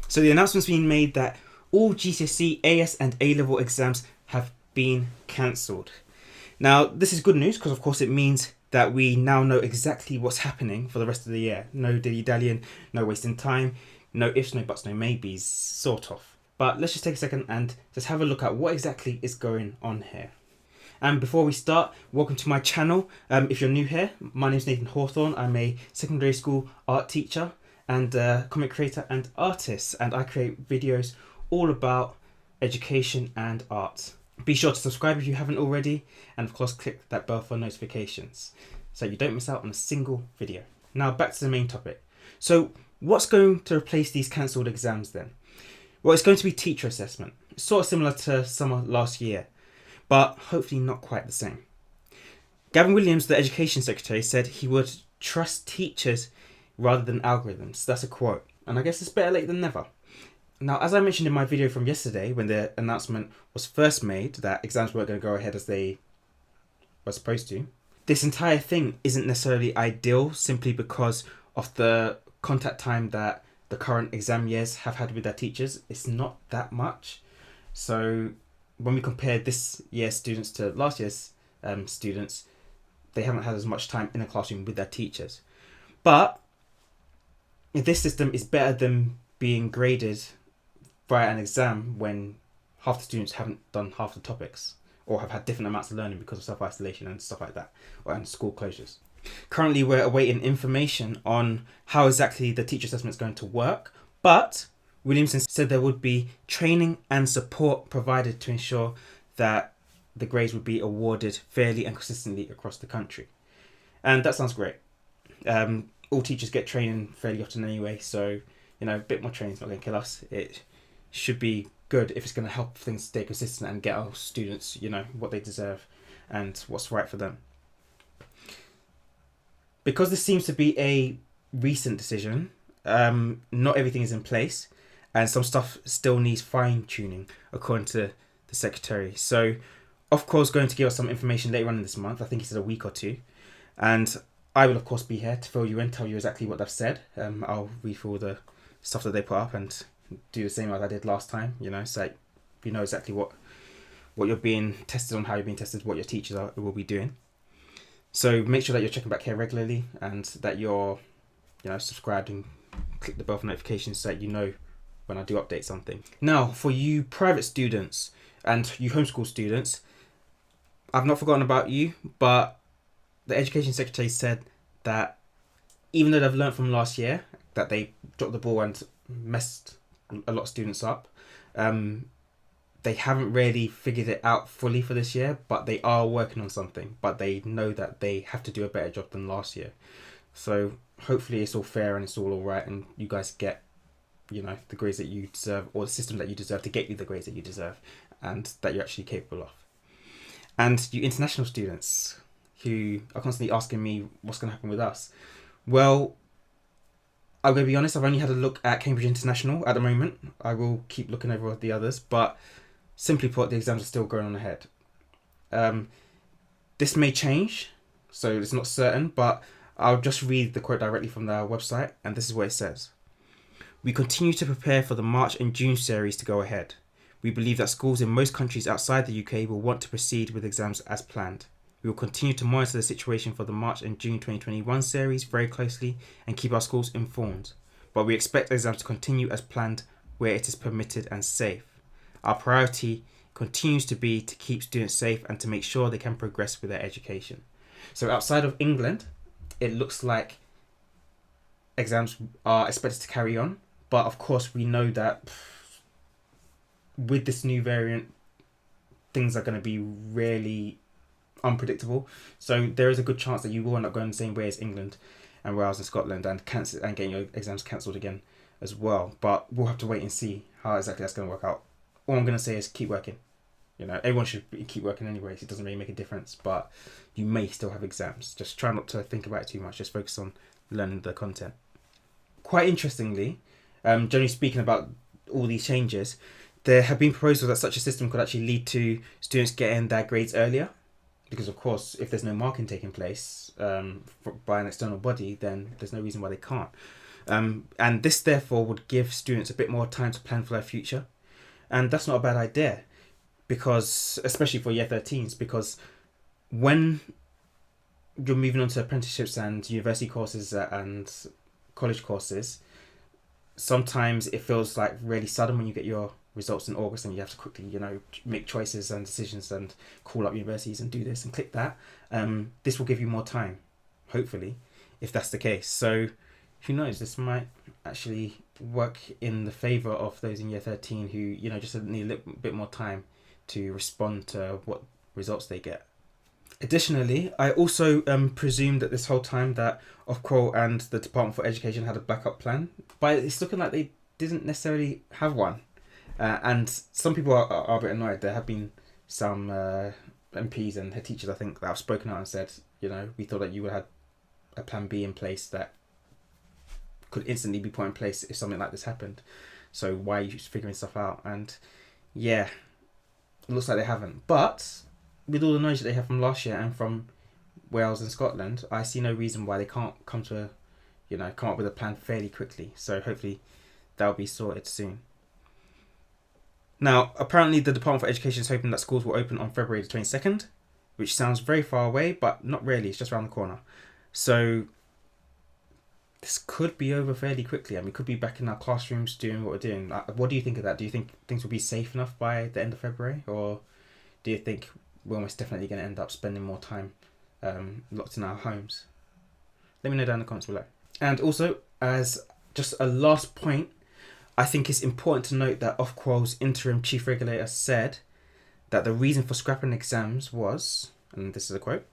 So the announcement's been made that all GCSE, AS and A-level exams have been cancelled. Now, this is good news because, of course, it means that we now know exactly what's happening for the rest of the year. No dilly-dallying, no wasting time, no ifs, no buts, no maybes, sort of. But let's just take a second and just have a look at what exactly is going on here. And before we start, welcome to my channel. If you're new here, my name is Nathan Hawthorne. I'm a secondary school art teacher and comic creator and artist, and I create videos all about education and art. Be sure to subscribe if you haven't already, and of course click that bell for notifications so you don't miss out on a single video. Now back to the main topic. So what's going to replace these cancelled exams then? Well, it's going to be teacher assessment. It's sort of similar to summer last year, but hopefully not quite the same. Gavin Williams, the Education Secretary, said he would trust teachers rather than algorithms. That's a quote. And I guess it's better late than never. Now, as I mentioned in my video from yesterday, when the announcement was first made that exams weren't going to go ahead as they were supposed to, this entire thing isn't necessarily ideal simply because of the contact time that the current exam years have had with their teachers. It's not that much. So when we compare this year's students to last year's students, they haven't had as much time in a classroom with their teachers. But this system is better than being graded via an exam when half the students haven't done half the topics or have had different amounts of learning because of self-isolation and stuff like that, and school closures. Currently, we're awaiting information on how exactly the teacher assessment is going to work, but Williamson said there would be training and support provided to ensure that the grades would be awarded fairly and consistently across the country. And that sounds great. All teachers get training fairly often anyway, so a bit more training is not going to kill us. It should be good if it's going to help things stay consistent and get our students, what they deserve and what's right for them. Because this seems to be a recent decision, not everything is in place and some stuff still needs fine-tuning according to the Secretary. So, of course, going to give us some information later on in this month. I think he said a week or two. And I will, of course, be here to fill you in, tell you exactly what they've said. I'll read through all the stuff that they put up and do the same as I did last time, so you know exactly what you're being tested on, how you're being tested, what your teachers will be doing. So make sure that you're checking back here regularly and that you're subscribed and click the bell for notifications so that you know when I do update something. Now, for you private students and you homeschool students, I've not forgotten about you, but the Education Secretary said that even though they've learned from last year that they dropped the ball and messed a lot of students up, they haven't really figured it out fully for this year, but they are working on something, but they know that they have to do a better job than last year. So hopefully it's all fair and it's all right and you guys get the grades that you deserve, or the system that you deserve to get you the grades that you deserve and that you're actually capable of. And you international students who are constantly asking me what's going to happen with us, well, I'm going to be honest, I've only had a look at Cambridge International at the moment. I will keep looking over the others, but simply put, the exams are still going on ahead. This may change, so it's not certain, but I'll just read the quote directly from their website, and this is what it says. We continue to prepare for the March and June series to go ahead. We believe that schools in most countries outside the UK will want to proceed with exams as planned. We will continue to monitor the situation for the March and June 2021 series very closely and keep our schools informed, but we expect exams to continue as planned where it is permitted and safe. Our priority continues to be to keep students safe and to make sure they can progress with their education. So outside of England, it looks like exams are expected to carry on, but of course we know that with this new variant, things are going to be really unpredictable. So there is a good chance that you will end up going the same way as England and Wales and Scotland and getting your exams cancelled again as well. But we'll have to wait and see how exactly that's going to work out. All I'm going to say is keep working. Everyone should keep working anyways. It doesn't really make a difference, but you may still have exams. Just try not to think about it too much. Just focus on learning the content. Quite interestingly, generally speaking about all these changes, there have been proposals that such a system could actually lead to students getting their grades earlier. Because, of course, if there's no marking taking place by an external body, then there's no reason why they can't. And this therefore would give students a bit more time to plan for their future. And that's not a bad idea, because especially for year 13s, because when you're moving on to apprenticeships and university courses and college courses, sometimes it feels like really sudden when you get your results in August and you have to quickly, make choices and decisions and call up universities and do this and click that. This will give you more time, hopefully, if that's the case. So who knows, this might actually work in the favour of those in year 13 who, just need a little bit more time to respond to what results they get. Additionally, I also presumed that this whole time that Ofqual and the Department for Education had a backup plan, but it's looking like they didn't necessarily have one. And some people are a bit annoyed. There have been some MPs and head teachers, I think, that have spoken out and said, we thought that you would have a plan B in place that could instantly be put in place if something like this happened. So why are you figuring stuff out? And yeah, it looks like they haven't. But with all the knowledge that they have from last year and from Wales and Scotland, I see no reason why they can't come up with a plan fairly quickly. So hopefully that'll be sorted soon. Now, apparently the Department for Education is hoping that schools will open on February the 22nd, which sounds very far away, but not really. It's just around the corner. So this could be over fairly quickly. I mean, we could be back in our classrooms doing what we're doing. What do you think of that? Do you think things will be safe enough by the end of February? Or do you think we're almost definitely going to end up spending more time locked in our homes? Let me know down in the comments below. And also, as just a last point, I think it's important to note that Ofqual's interim chief regulator said that the reason for scrapping exams was, and this is a quote,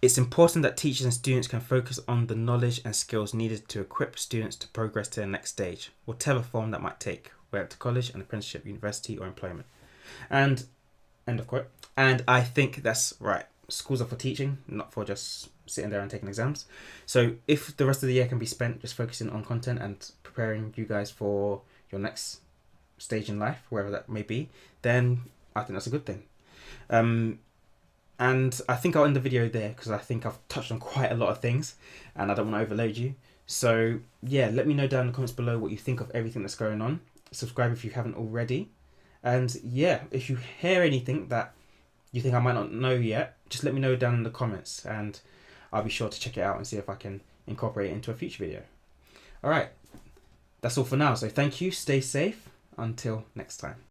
"It's important that teachers and students can focus on the knowledge and skills needed to equip students to progress to the next stage, whatever form that might take, whether to college, an apprenticeship, university, or employment." And end of quote. And I think that's right. Schools are for teaching, not for just sitting there and taking exams. So if the rest of the year can be spent just focusing on content and preparing you guys for your next stage in life, wherever that may be, then I think that's a good thing. And I think I'll end the video there because I think I've touched on quite a lot of things and I don't want to overload you. So yeah, let me know down in the comments below what you think of everything that's going on. Subscribe if you haven't already. And yeah, if you hear anything that you think I might not know yet, just let me know down in the comments and I'll be sure to check it out and see if I can incorporate it into a future video. Alright, that's all for now. So thank you, stay safe, until next time.